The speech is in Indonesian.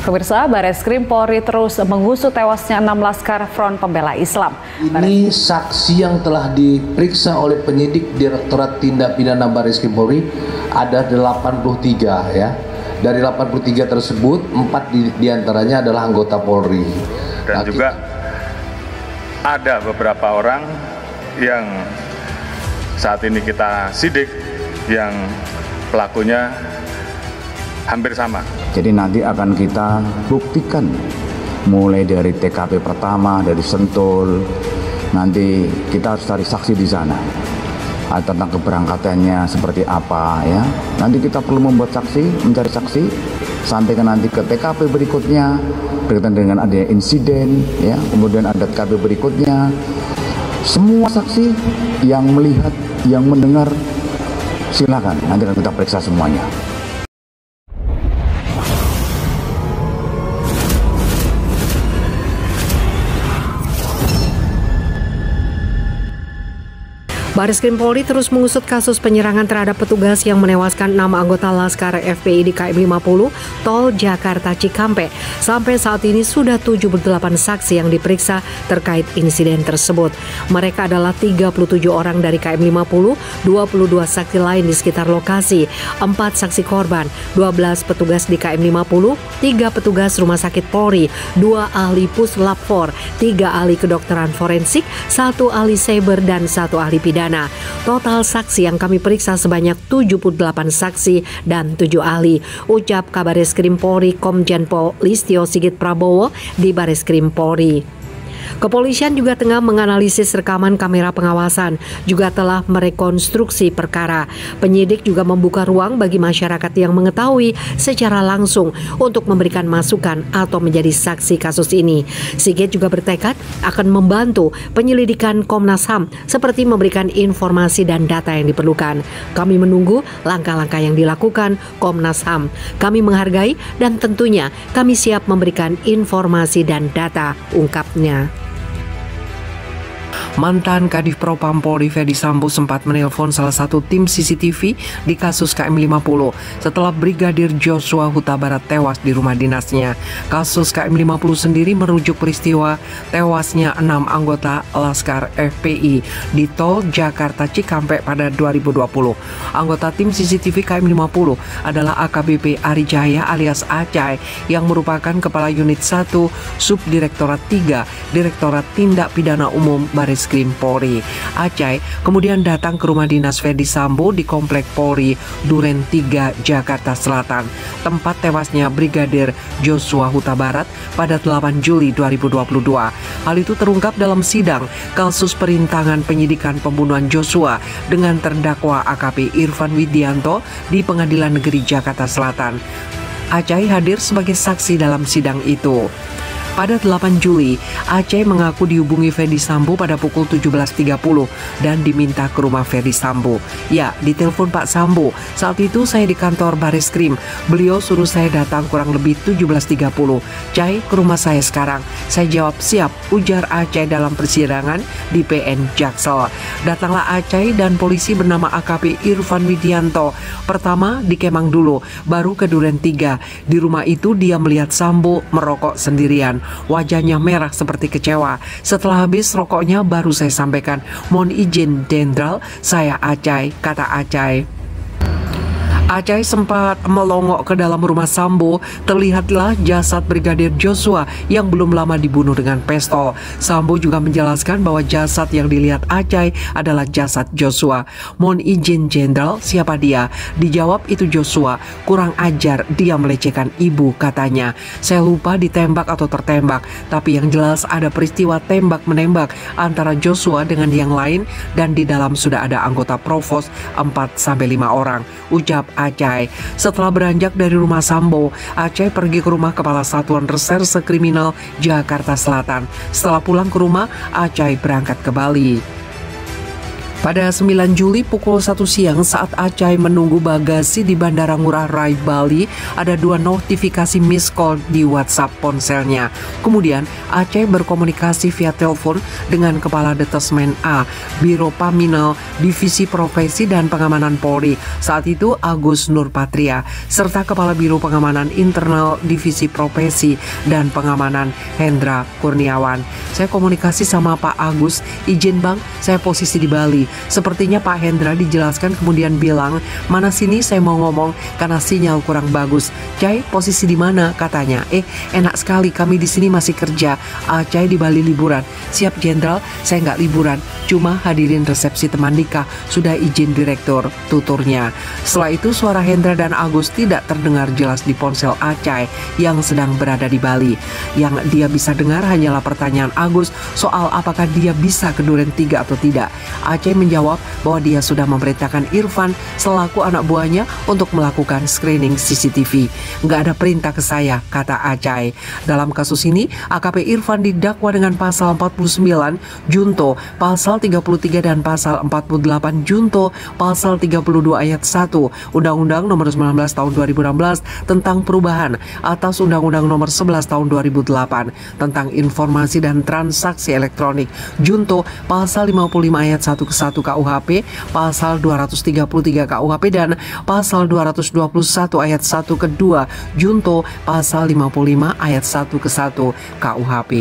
Pemirsa, Bareskrim Polri terus mengusut tewasnya 6 laskar Front Pembela Islam. Ini saksi yang telah diperiksa oleh penyidik Direktorat Tindak Pidana Bareskrim Polri ada 83 ya. Dari 83 tersebut 4 diantaranya adalah anggota Polri. Dan juga ada beberapa orang yang saat ini kita sidik yang pelakunya hampir sama. Jadi nanti akan kita buktikan mulai dari TKP pertama, dari Sentul, nanti kita harus cari saksi di sana. Tentang keberangkatannya seperti apa ya. Nanti kita perlu membuat saksi, mencari saksi, sampai ke nanti ke TKP berikutnya, berkaitan dengan adanya insiden ya, kemudian ada TKP berikutnya. Semua saksi yang melihat, yang mendengar, silakan nanti akan kita periksa semuanya. Bareskrim Polri terus mengusut kasus penyerangan terhadap petugas yang menewaskan 6 anggota Laskar FPI di KM 50 Tol Jakarta Cikampek. Sampai saat ini sudah 78 saksi yang diperiksa terkait insiden tersebut. Mereka adalah 37 orang dari KM 50, 22 saksi lain di sekitar lokasi, 4 saksi korban, 12 petugas di KM 50, 3 petugas rumah sakit Polri, 2 ahli puslap 4, 3 ahli kedokteran forensik, 1 ahli cyber dan 1 ahli pidana. Total saksi yang kami periksa sebanyak 78 saksi dan 7 ahli, ucap Kabareskrim Polri Komjen Pol Listio Sigit Prabowo di Bareskrim Polri. Kepolisian juga tengah menganalisis rekaman kamera pengawasan, juga telah merekonstruksi perkara. Penyidik juga membuka ruang bagi masyarakat yang mengetahui secara langsung untuk memberikan masukan atau menjadi saksi kasus ini. Sigit juga bertekad akan membantu penyelidikan Komnas HAM seperti memberikan informasi dan data yang diperlukan. Kami menunggu langkah-langkah yang dilakukan Komnas HAM. Kami menghargai dan tentunya kami siap memberikan informasi dan data, ungkapnya. Mantan Kadif Propam Polri Ferdy Sambo sempat menelpon salah satu tim CCTV di kasus KM 50 setelah Brigadir Joshua Huta Barat tewas di rumah dinasnya. Kasus KM 50 sendiri merujuk peristiwa tewasnya 6 anggota Laskar FPI di Tol Jakarta Cikampek pada 2020. Anggota tim CCTV KM 50 adalah AKBP Ari Jaya alias Acai yang merupakan Kepala Unit 1 Subdirektorat 3 Direktorat Tindak Pidana Umum Bareskrim Polri. Acai kemudian datang ke rumah dinas Ferdy Sambo di Komplek Polri Duren 3 Jakarta Selatan, tempat tewasnya Brigadir Joshua Huta Barat pada 8 Juli 2022. Hal itu terungkap dalam sidang kasus perintangan penyidikan pembunuhan Joshua dengan terdakwa AKP Irfan Widianto di Pengadilan Negeri Jakarta Selatan. Acai hadir sebagai saksi dalam sidang itu. Pada 8 Juli, Acai mengaku dihubungi Ferdy Sambo pada pukul 17.30 dan diminta ke rumah Ferdy Sambo. Ya, ditelepon Pak Sambo. Saat itu saya di kantor Bareskrim. Beliau suruh saya datang kurang lebih 17.30. Cai, ke rumah saya sekarang. Saya jawab siap, ujar Acai dalam persidangan di PN Jaksel. Datanglah Acai dan polisi bernama AKP Irfan Widianto. Pertama di Kemang dulu, baru ke Duren 3. Di rumah itu dia melihat Sambo merokok sendirian. Wajahnya merah seperti kecewa. Setelah habis rokoknya baru saya sampaikan, mohon izin Jenderal, saya Acai, kata Acai. Acai sempat melongok ke dalam rumah Sambo. Terlihatlah jasad Brigadir Joshua yang belum lama dibunuh dengan pistol. Sambo juga menjelaskan bahwa jasad yang dilihat Acai adalah jasad Joshua. Mohon izin Jenderal, siapa dia? Dijawab itu Joshua. Kurang ajar, dia melecehkan ibu, katanya. Saya lupa ditembak atau tertembak, tapi yang jelas ada peristiwa tembak-menembak antara Joshua dengan yang lain dan di dalam sudah ada anggota provos 4-5 orang, ucap Acai. Setelah beranjak dari rumah Sambo, Acai pergi ke rumah Kepala Satuan Reserse Kriminal Jakarta Selatan. Setelah pulang ke rumah, Acai berangkat ke Bali. Pada 9 Juli pukul 1 siang saat Acai menunggu bagasi di Bandara Ngurah Rai Bali, ada 2 notifikasi miss call di WhatsApp ponselnya. Kemudian Acai berkomunikasi via telepon dengan Kepala Detasmen A, Biro Paminal, Divisi Profesi dan Pengamanan Polri, saat itu Agus Nurpatria, serta Kepala Biro Pengamanan Internal Divisi Profesi dan Pengamanan Hendra Kurniawan. Saya komunikasi sama Pak Agus, izin Bang, saya posisi di Bali. Sepertinya Pak Hendra dijelaskan kemudian bilang, mana sini saya mau ngomong karena sinyal kurang bagus. Cai, posisi di mana? Katanya. Enak sekali, kami di sini masih kerja. Cai di Bali liburan. Siap Jenderal, saya nggak liburan, cuma hadirin resepsi teman nikah. Sudah izin direktur, tuturnya. Setelah itu suara Hendra dan Agus tidak terdengar jelas di ponsel Acai yang sedang berada di Bali. Yang dia bisa dengar hanyalah pertanyaan Agus soal apakah dia bisa ke Duren 3 atau tidak. Acai menjawab bahwa dia sudah memerintahkan Irfan selaku anak buahnya untuk melakukan screening CCTV. Nggak ada perintah ke saya, kata Acai. Dalam kasus ini, AKP Irfan didakwa dengan pasal 49 Junto, pasal 33 dan pasal 48 Junto, pasal 32 ayat 1 Undang-Undang Nomor 19 Tahun 2016 tentang perubahan atas Undang-Undang Nomor 11 Tahun 2008 tentang informasi dan transaksi elektronik. Junto, pasal 55 ayat 1 ke 1 KUHP, pasal 233 KUHP dan pasal 221 ayat 1 ke 2 Junto, pasal 55 ayat 1 ke 1 KUHP.